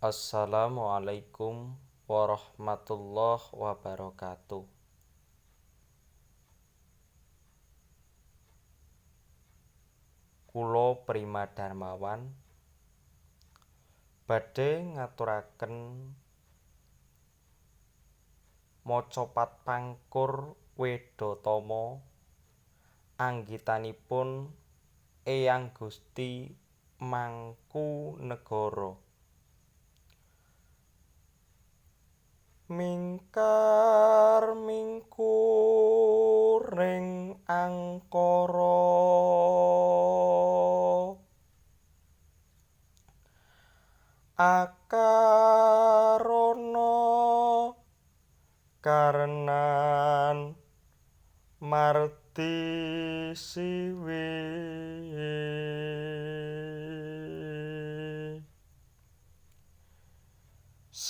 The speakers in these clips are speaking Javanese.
Assalamualaikum warahmatullahi wabarakatuh. Kula Prima Darmawan badhe ngaturaken maca Patpangkur Wedatama anggitanipun Eyang Gusti Mangkunagara. Mingkar mingkuring angkara akarana karenan marti siwi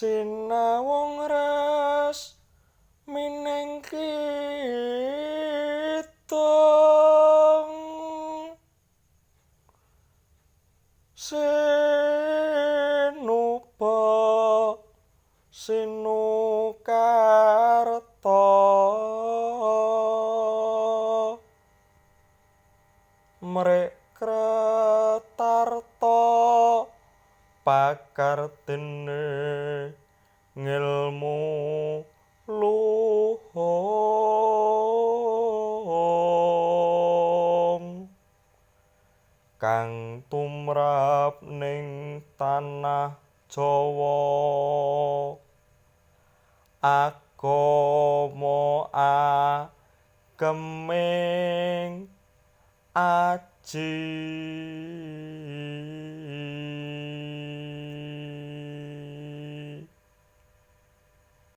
sinawung ras minengkitung sinupa sinukarta mrek kretarta pakartene ngilmu luhung kang tumrap ning tanah Jawa agama ageming aji